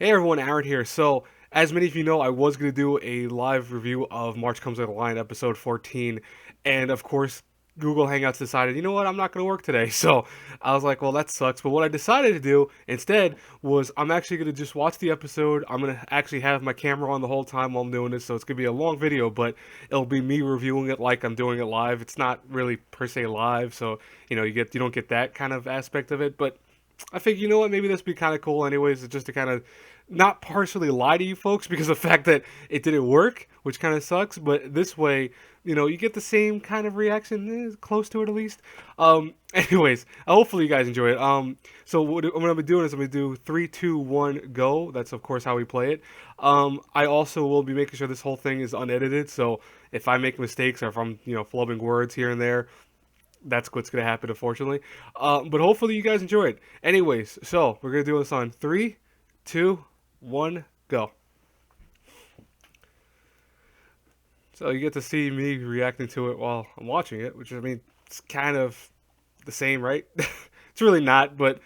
Hey everyone, Aaron here. So, as many of you know, I was going to do a live review of March Comes With a Line, episode 14. And of course, Google Hangouts decided, you know what, I'm not going to work today. So, I was like, well, that sucks. But what I decided to do instead was I'm actually going to just watch the episode. I'm going to actually have my camera on the whole time while I'm doing this. So, it's going to be a long video, but it'll be me reviewing it like I'm doing it live. It's not really per se live. So, you don't get that kind of aspect of it. But I think, you know what, maybe this would be kind of cool anyways, just to kind of not partially lie to you folks because of the fact that it didn't work, which kind of sucks, but this way, you get the same kind of reaction, close to it at least. Anyways, hopefully you guys enjoy it. So what I'm going to be doing is I'm going to do 3, 2, 1, go. That's, of course, how we play it. I also will be making sure this whole thing is unedited, so if I make mistakes or if I'm, flubbing words here and there, that's what's gonna happen, unfortunately. But hopefully you guys enjoy it. Anyways, so we're gonna do this on 3, 2, 1, go. So you get to see me reacting to it while I'm watching it, which I mean, it's kind of the same, right? It's really not, but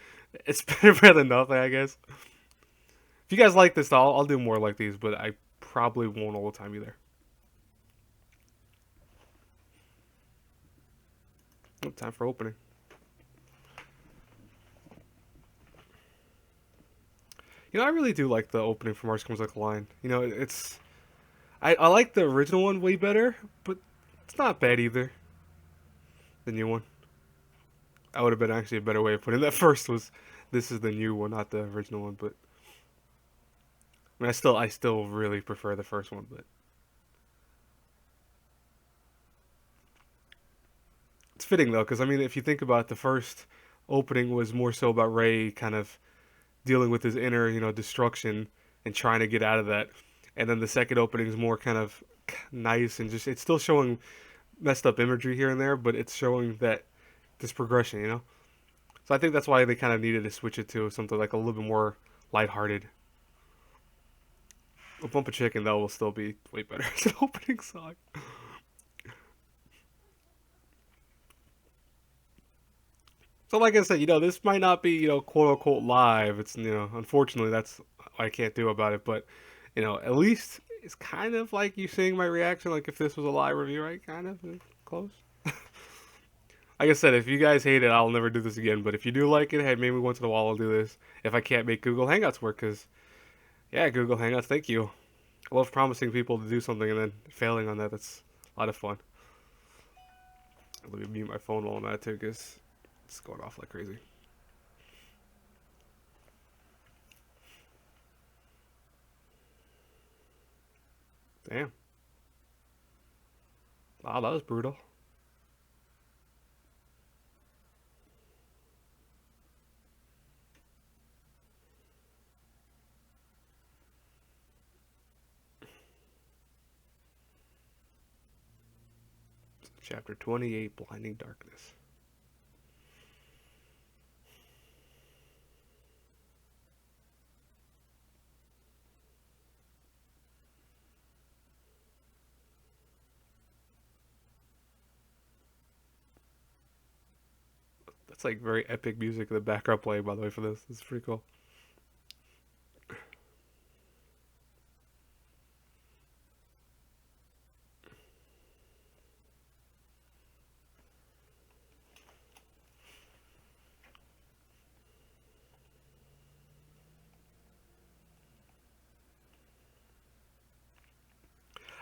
it's better than nothing, I guess. If you guys like this, I'll do more like these, but I probably won't all the time either. Oh, time for opening. I really do like the opening from March Comes Like a Line. I like the original one way better, but it's not bad either. The new one. That would have been actually a better way of putting that. First was this is the new one, not the original one. But I mean, I still really prefer the first one. But it's fitting though, because I mean, if you think about it, the first opening was more so about Ray kind of dealing with his inner, destruction and trying to get out of that. And then the second opening is more kind of nice and just it's still showing messed up imagery here and there, but it's showing that this progression. So I think that's why they kind of needed to switch it to something like a little bit more lighthearted. A Bump of Chicken though will still be way better as an opening song. So like I said, this might not be, quote unquote live. It's unfortunately that's what I can't do about it, but at least it's kind of like you seeing my reaction, like if this was a live review, right? Kind of close. Like I said, if you guys hate it, I'll never do this again. But if you do like it, hey, maybe once in a while I'll do this. If I can't make Google Hangouts work, because yeah, Google Hangouts, thank you. I love promising people to do something and then failing on that. That's a lot of fun. Let me mute my phone while I'm at it too, because it's going off like crazy. Damn. Wow, that was brutal. Chapter 28, Blinding Darkness. That's like very epic music in the background playing, by the way, for this. It's pretty cool.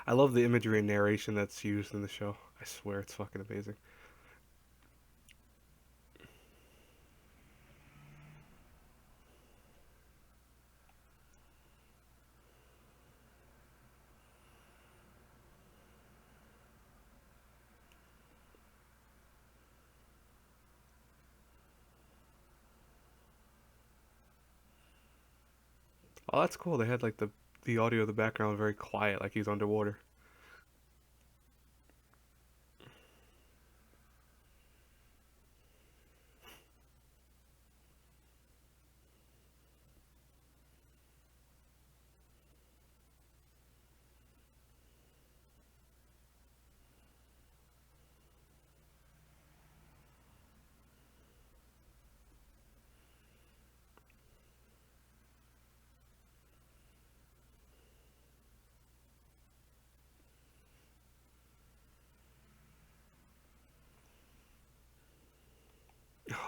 I love the imagery and narration that's used in the show. I swear it's fucking amazing. Oh, that's cool. They had like the audio of the background very quiet, like he's underwater.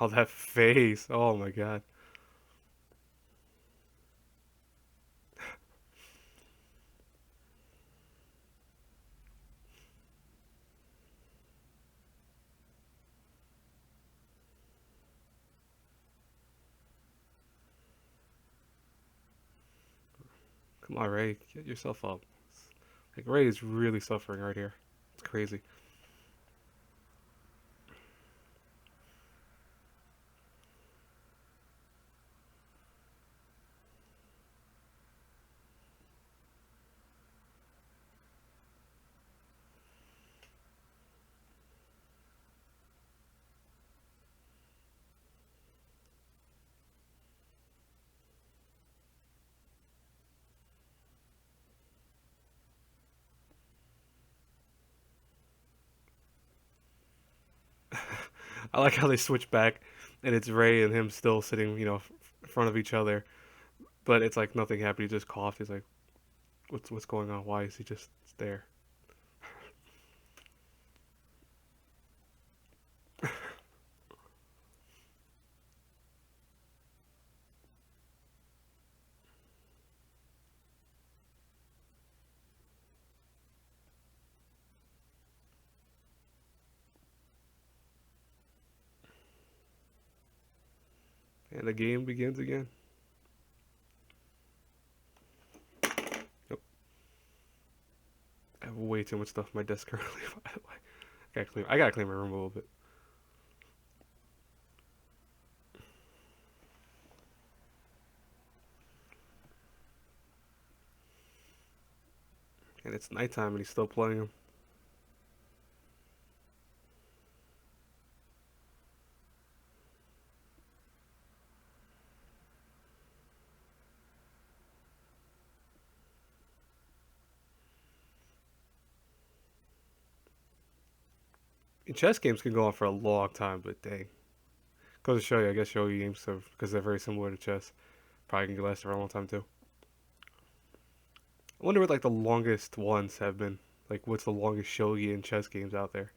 Oh, that face. Oh my god. Come on, Ray. Get yourself up. Like, Ray is really suffering right here. It's crazy. I like how they switch back, and it's Ray and him still sitting, in front of each other. But it's like nothing happened. He just coughed. He's like, "What's going on? Why is he just there?" And the game begins again. Yep. I have way too much stuff on my desk currently. By the way, I gotta clean my room a little bit. And it's nighttime, and he's still playing them. And chess games can go on for a long time, but dang, goes to show you. I guess show you games because they're very similar to chess. Probably can last for a long time too. I wonder what like the longest ones have been. Like, what's the longest shogi and chess games out there?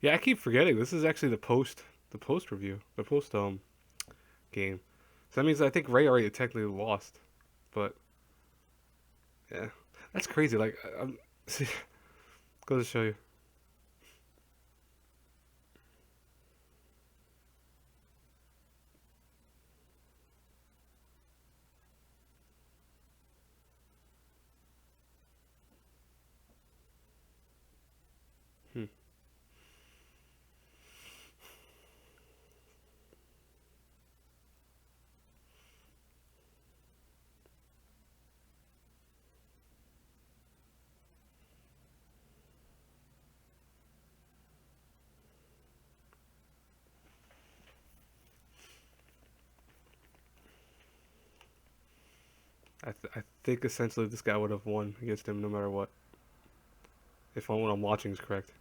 Yeah, I keep forgetting. This is actually the post review, the post game. So that means I think Ray already technically lost. But yeah, that's crazy. Like, see, goes to show you. Hmm. I think essentially this guy would have won against him no matter what. If what I'm watching is correct.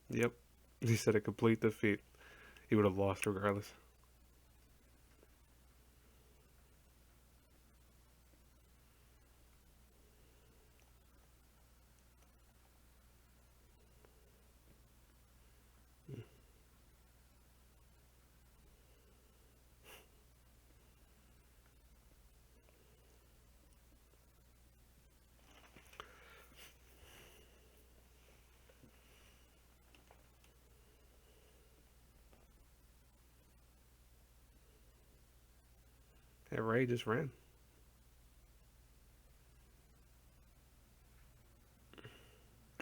Yep. He said a complete defeat. He would have lost regardless. Yeah, Ray just ran.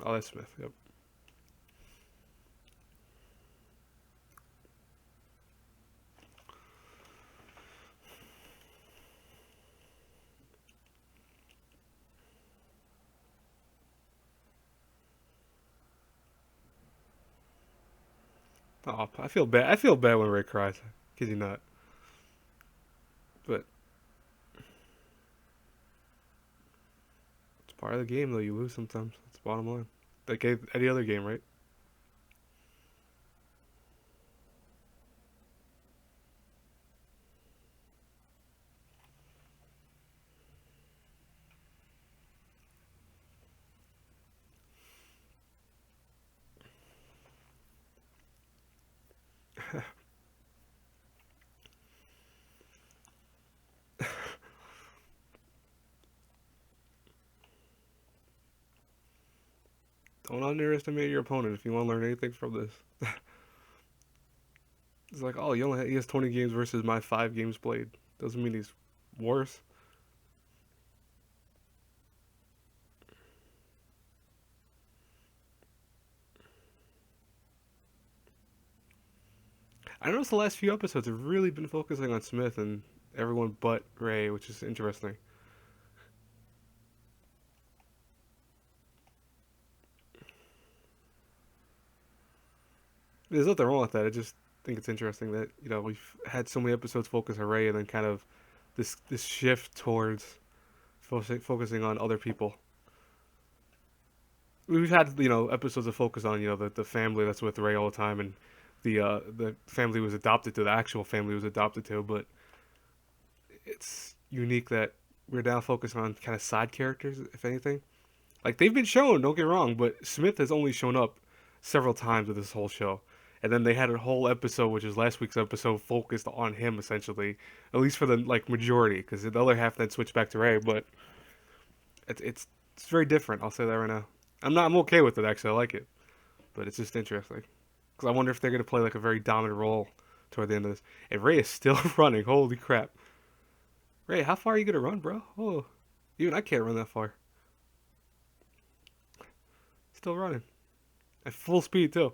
Oh, that's Smith. Yep. Oh, I feel bad. I feel bad when Ray cries. Kid you not. But it's part of the game, though. You lose sometimes. That's the bottom line. Like any other game, right? Don't underestimate your opponent if you want to learn anything from this. It's like, oh, he has 20 games versus my 5 games played. Doesn't mean he's worse. I noticed the last few episodes have really been focusing on Smith and everyone but Ray, which is interesting. There's nothing wrong with that. I just think it's interesting that we've had so many episodes focus on Ray, and then kind of this shift towards focusing on other people. We've had episodes of focus on the family that's with Ray all the time, and the family was adopted to, the actual family was adopted to, but it's unique that we're now focused on kind of side characters, if anything. Like they've been shown, don't get wrong, but Smith has only shown up several times with this whole show. And then they had a whole episode, which is last week's episode, focused on him essentially, at least for the like majority, because the other half then switched back to Ray. But it's very different. I'll say that right now. I'm okay with it actually. I like it, but it's just interesting because I wonder if they're gonna play like a very dominant role toward the end of this. And Ray is still running. Holy crap, Ray! How far are you gonna run, bro? Oh, even I can't run that far. Still running at full speed too.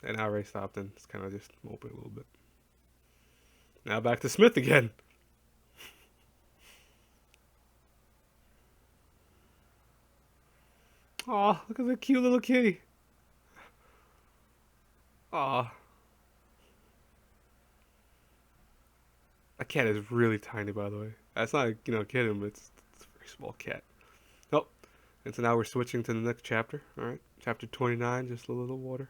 And now Ray stopped and it's kind of just moping a little bit. Now back to Smith again. Aw, look at the cute little kitty. Aw, that cat is really tiny, by the way. That's not a kitten, but it's a very small cat. Oh, and so now we're switching to the next chapter. All right, chapter 29, just a little water.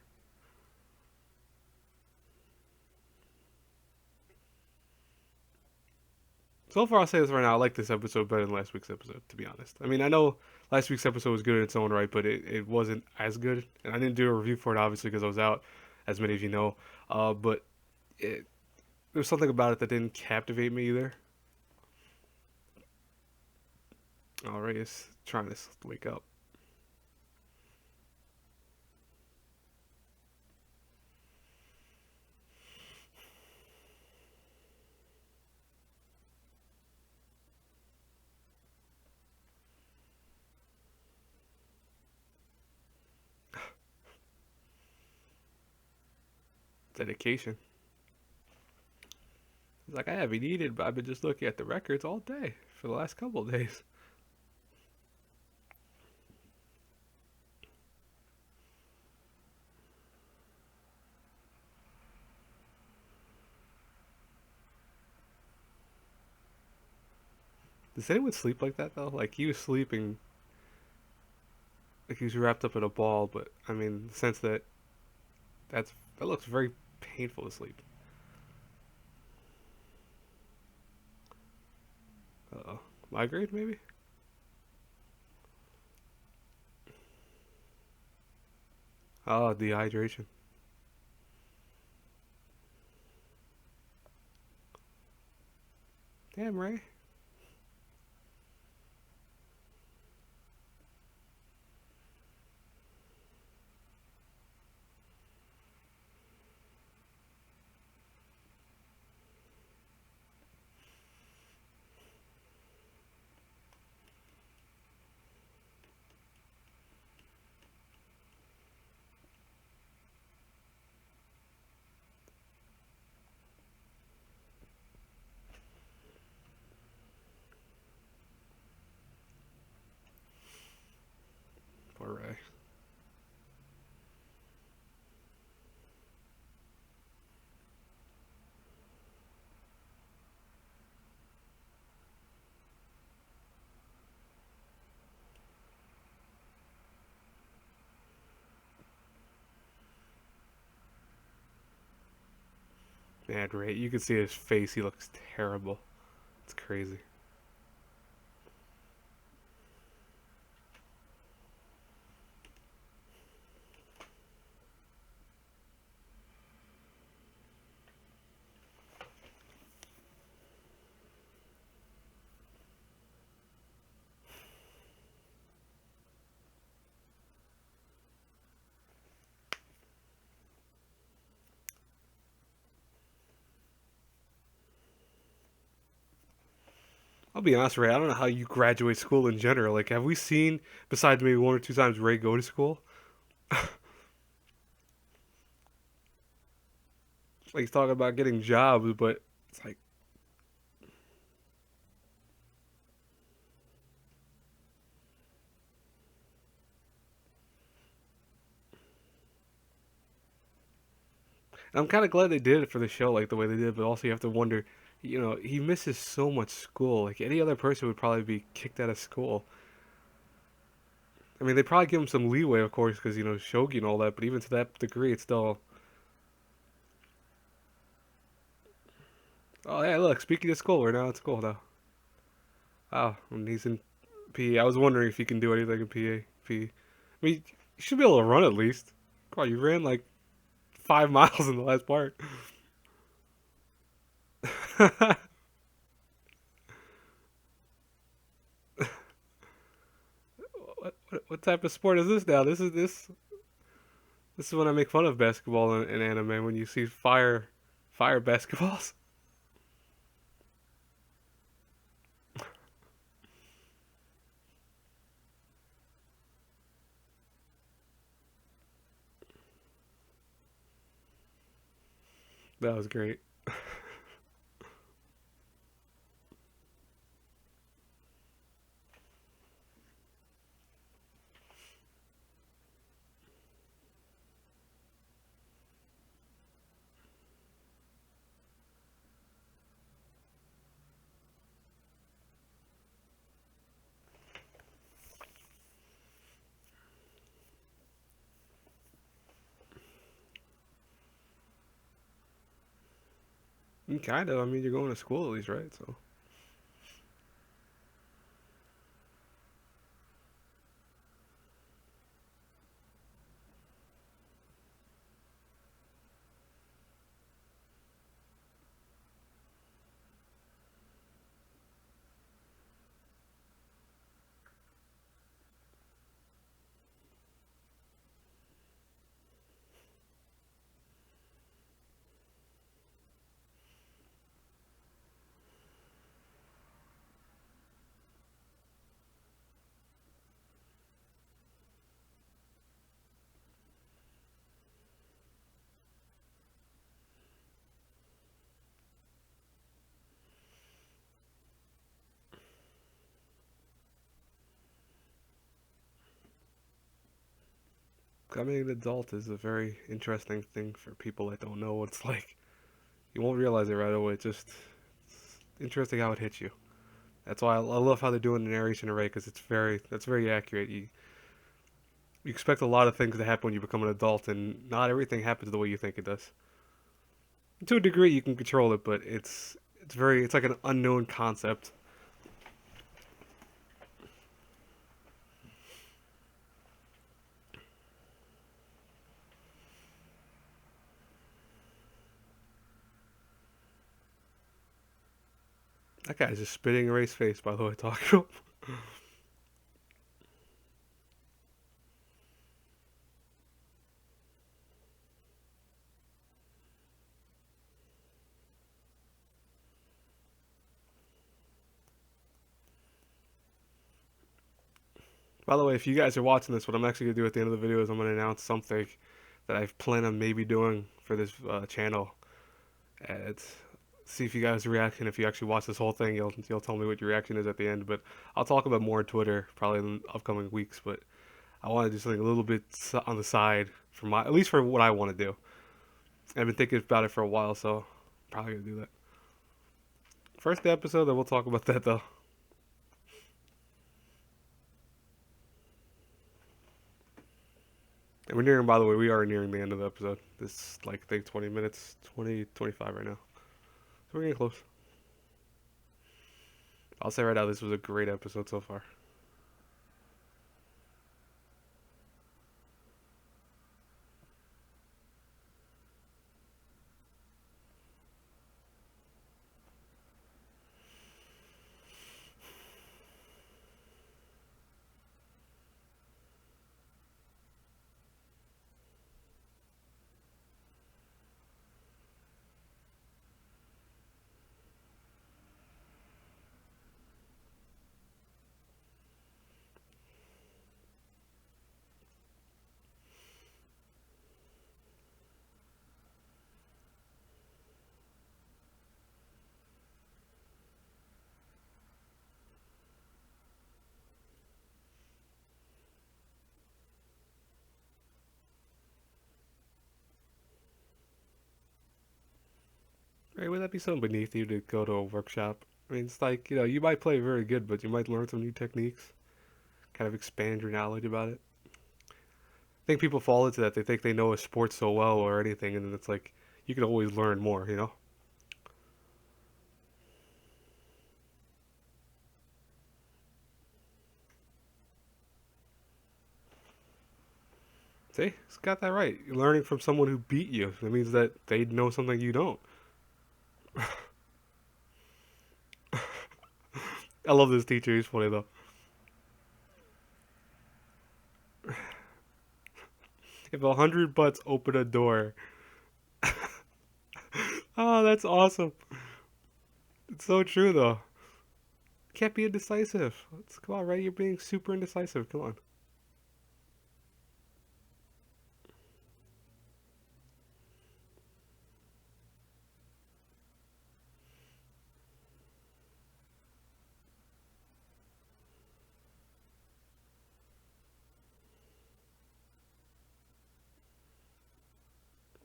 So far, I'll say this right now. I like this episode better than last week's episode, to be honest. I mean, I know last week's episode was good in its own right, but it wasn't as good. And I didn't do a review for it, obviously, because I was out, as many of you know. But it, there's something about it that didn't captivate me either. All right, it's trying to wake up. Dedication. He's like, I haven't eaten, but I've been just looking at the records all day for the last couple of days. Does anyone sleep like that though? Like he was sleeping, like he was wrapped up in a ball, but I mean, the sense that that looks very painful to sleep. Uh-oh. Migraine maybe? Oh, dehydration. Damn, Ray. Man, Ray, you can see his face. He looks terrible. It's crazy. I'll be honest, Ray. I don't know how you graduate school in general. Like, have we seen, besides maybe one or two times, Ray go to school? Like, he's talking about getting jobs, but it's like, I'm kind of glad they did it for the show, like the way they did. But also, you have to wonder, he misses so much school. Like any other person would probably be kicked out of school. I mean, they probably give him some leeway, of course, because shogi and all that. But even to that degree, it's still. Oh yeah, look. Speaking of school, we're now at school now. Oh, and he's in PE. I was wondering if he can do anything in PA. PE. I mean, you should be able to run at least. Come on, you ran like 5 miles in the last part. What type of sport is this now? This is when I make fun of basketball in anime when you see fire basketballs. That was great. Kind of. I mean, you're going to school at least, right? So, becoming an adult is a very interesting thing for people that don't know what it's like. You won't realize it right away. It's interesting how it hits you. That's why I love how they're doing the narration array because that's very accurate. You expect a lot of things to happen when you become an adult, and not everything happens the way you think it does. To a degree, you can control it, but it's like an unknown concept. That guy's just spitting Ray's face. By the way, talking to him. By the way, if you guys are watching this, what I'm actually gonna do at the end of the video is I'm gonna announce something that I plan on maybe doing for this channel. And see if you guys' reaction. If you actually watch this whole thing, you'll tell me what your reaction is at the end. But I'll talk about more on Twitter probably in the upcoming weeks. But I want to do something a little bit on the side for at least for what I want to do. I've been thinking about it for a while, so probably gonna do that. First episode, then we'll talk about that though. And we're nearing. By the way, we are nearing the end of the episode. This like I think 20 minutes, 20, 25 right now. So we're getting close. I'll say right now, this was a great episode so far. Right? Would that be so beneath you to go to a workshop? I mean, it's like you might play very good, but you might learn some new techniques, kind of expand your knowledge about it. I think people fall into that. They think they know a sport so well or anything, and then it's like you can always learn more. See, it's got that right. You're learning from someone who beat you. That means that they know something you don't. I love this teacher. He's funny though. If 100 butts open a door, oh, that's awesome. It's so true though. Can't be indecisive. Come on, right? You're being super indecisive. Come on.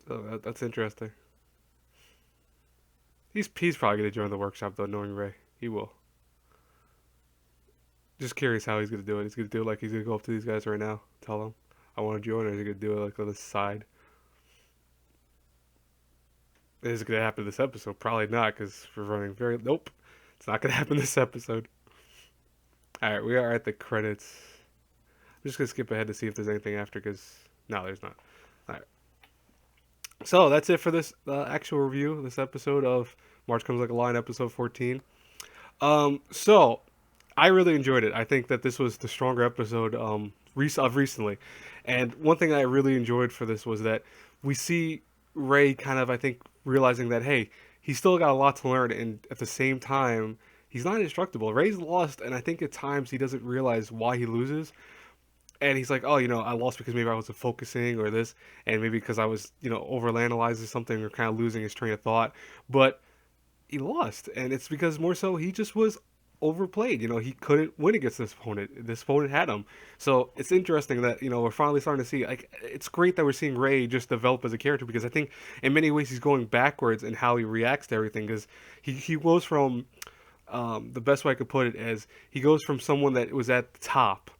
So that's interesting. He's probably gonna join the workshop though, knowing Ray. He will. Just curious how he's gonna do it. He's gonna do it like he's gonna go up to these guys right now, tell them I want to join, or is he gonna do it like on the side? Is it gonna happen this episode? Probably not, because we're running very. Nope, it's not gonna happen this episode. All right, we are at the credits. I'm just gonna skip ahead to see if there's anything after, because no, there's not. All right. So that's it for this actual review. This episode of March Comes Like a Lion, episode 14. So I really enjoyed it. I think that this was the stronger episode of recently. And one thing I really enjoyed for this was that we see Ray kind of, I think, realizing that, hey, he's still got a lot to learn. And at the same time, he's not indestructible. Ray's lost, and I think at times he doesn't realize why he loses. And he's like, oh, I lost because maybe I wasn't focusing or this, and maybe because I was, overanalyzing something or kind of losing his train of thought. But he lost, and it's because more so he just was overplayed. He couldn't win against this opponent. This opponent had him. So it's interesting that we're finally starting to see. Like, it's great that we're seeing Ray just develop as a character, because I think in many ways he's going backwards in how he reacts to everything. Because he goes from the best way I could put it is he goes from someone that was at the top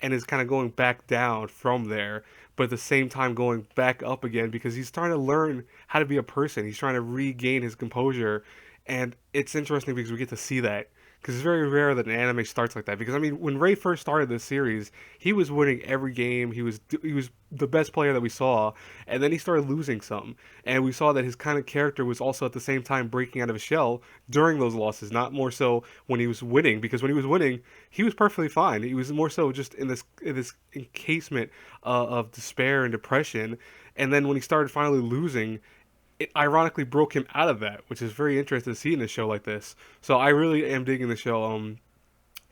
and is kind of going back down from there, but at the same time going back up again, because he's trying to learn how to be a person. He's trying to regain his composure, and it's interesting because we get to see that. Because it's very rare that an anime starts like that. Because I mean, when Ray first started this series, he was winning every game. He was the best player that we saw, and then he started losing some. And we saw that his kind of character was also at the same time breaking out of his shell during those losses, not more so when he was winning. Because when he was winning, he was perfectly fine. He was more so just in this encasement of despair and depression. And then when he started finally losing, it ironically broke him out of that, which is very interesting to see in a show like this. So I really am digging the show.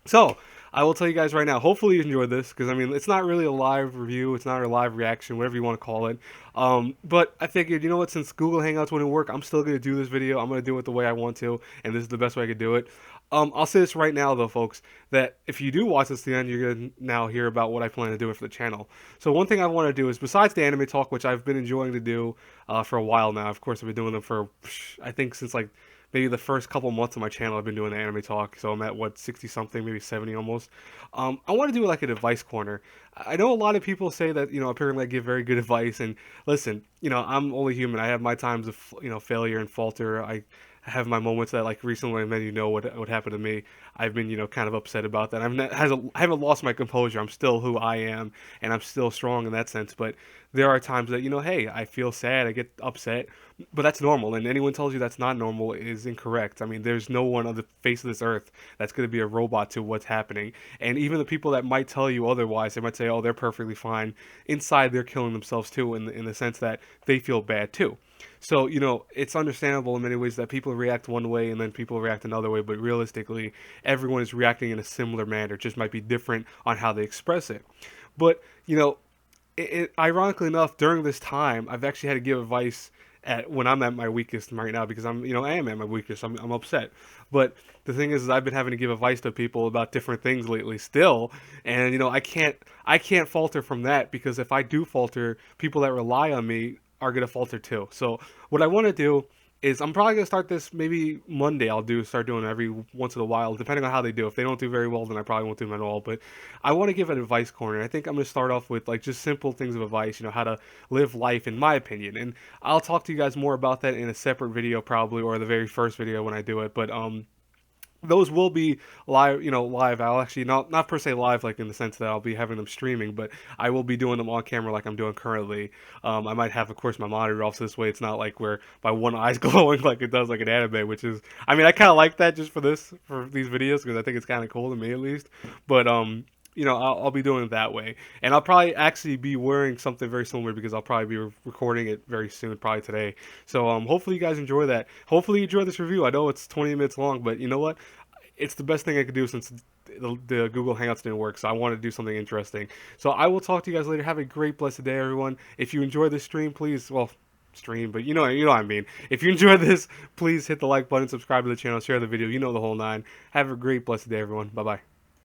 So I will tell you guys right now. Hopefully you enjoyed this, because I mean it's not really a live review, it's not a live reaction, whatever you want to call it. But I figured, you know what? Since Google Hangouts wouldn't work, I'm still gonna do this video. I'm gonna do it the way I want to, and this is the best way I could do it. I'll say this right now, though, folks, that if you do watch this to the end, you're going to now hear about what I plan to do for the channel. So one thing I want to do is, besides the anime talk, which I've been enjoying to do for a while now, of course, I've been doing them for, I think, since like maybe the first couple months of my channel, I've been doing the anime talk. So I'm at what, 60 something, maybe 70 almost. I want to do like an advice corner. I know a lot of people say that, apparently I give very good advice. And listen, I'm only human. I have my times of, failure and falter. I have my moments that, like, recently, many what happened to me. I've been, kind of upset about that. I haven't lost my composure. I'm still who I am, and I'm still strong in that sense. But there are times that, hey, I feel sad, I get upset, but that's normal. And anyone tells you that's not normal is incorrect. I mean, there's no one on the face of this earth that's going to be a robot to what's happening. And even the people that might tell you otherwise, they might say, oh, they're perfectly fine. Inside, they're killing themselves too, in the sense that they feel bad too. So, it's understandable in many ways that people react one way and then people react another way, but realistically, everyone is reacting in a similar manner. It just might be different on how they express it. But, ironically enough, during this time, I've actually had to give advice when I'm at my weakest right now, because I am at my weakest. I'm upset. But the thing is I've been having to give advice to people about different things lately still, and I can't falter from that, because if I do falter, people that rely on me are gonna falter too. So what I want to do is, I'm probably gonna start this maybe Monday. Start doing it every once in a while, depending on how they do. If they don't do very well, then I probably won't do them at all. But I want to give an advice corner. I think I'm gonna start off with like just simple things of advice, how to live life, in my opinion. And I'll talk to you guys more about that in a separate video, probably, or the very first video when I do it. But those will be live, live. I'll actually not per se live, like in the sense that I'll be having them streaming, but I will be doing them on camera like I'm doing currently. I might have, of course, my monitor off, so this way it's not like where my one eye's glowing like it does like an anime, which is, I mean, I kind of like that just for these videos, because I think it's kind of cool to me, at least. But I'll be doing it that way, and I'll probably actually be wearing something very similar, because I'll probably be recording it very soon, probably today. So hopefully you guys enjoy that. Hopefully you enjoy this review. I know it's 20 minutes long, but you know what? It's the best thing I could do, since the Google Hangouts didn't work. So I wanted to do something interesting. So I will talk to you guys later. Have a great, blessed day, everyone. If you enjoy this stream, please, well, stream, but you know what I mean. If you enjoy this, please hit the like button, subscribe to the channel, share the video. You know the whole nine. Have a great, blessed day, everyone. Bye bye.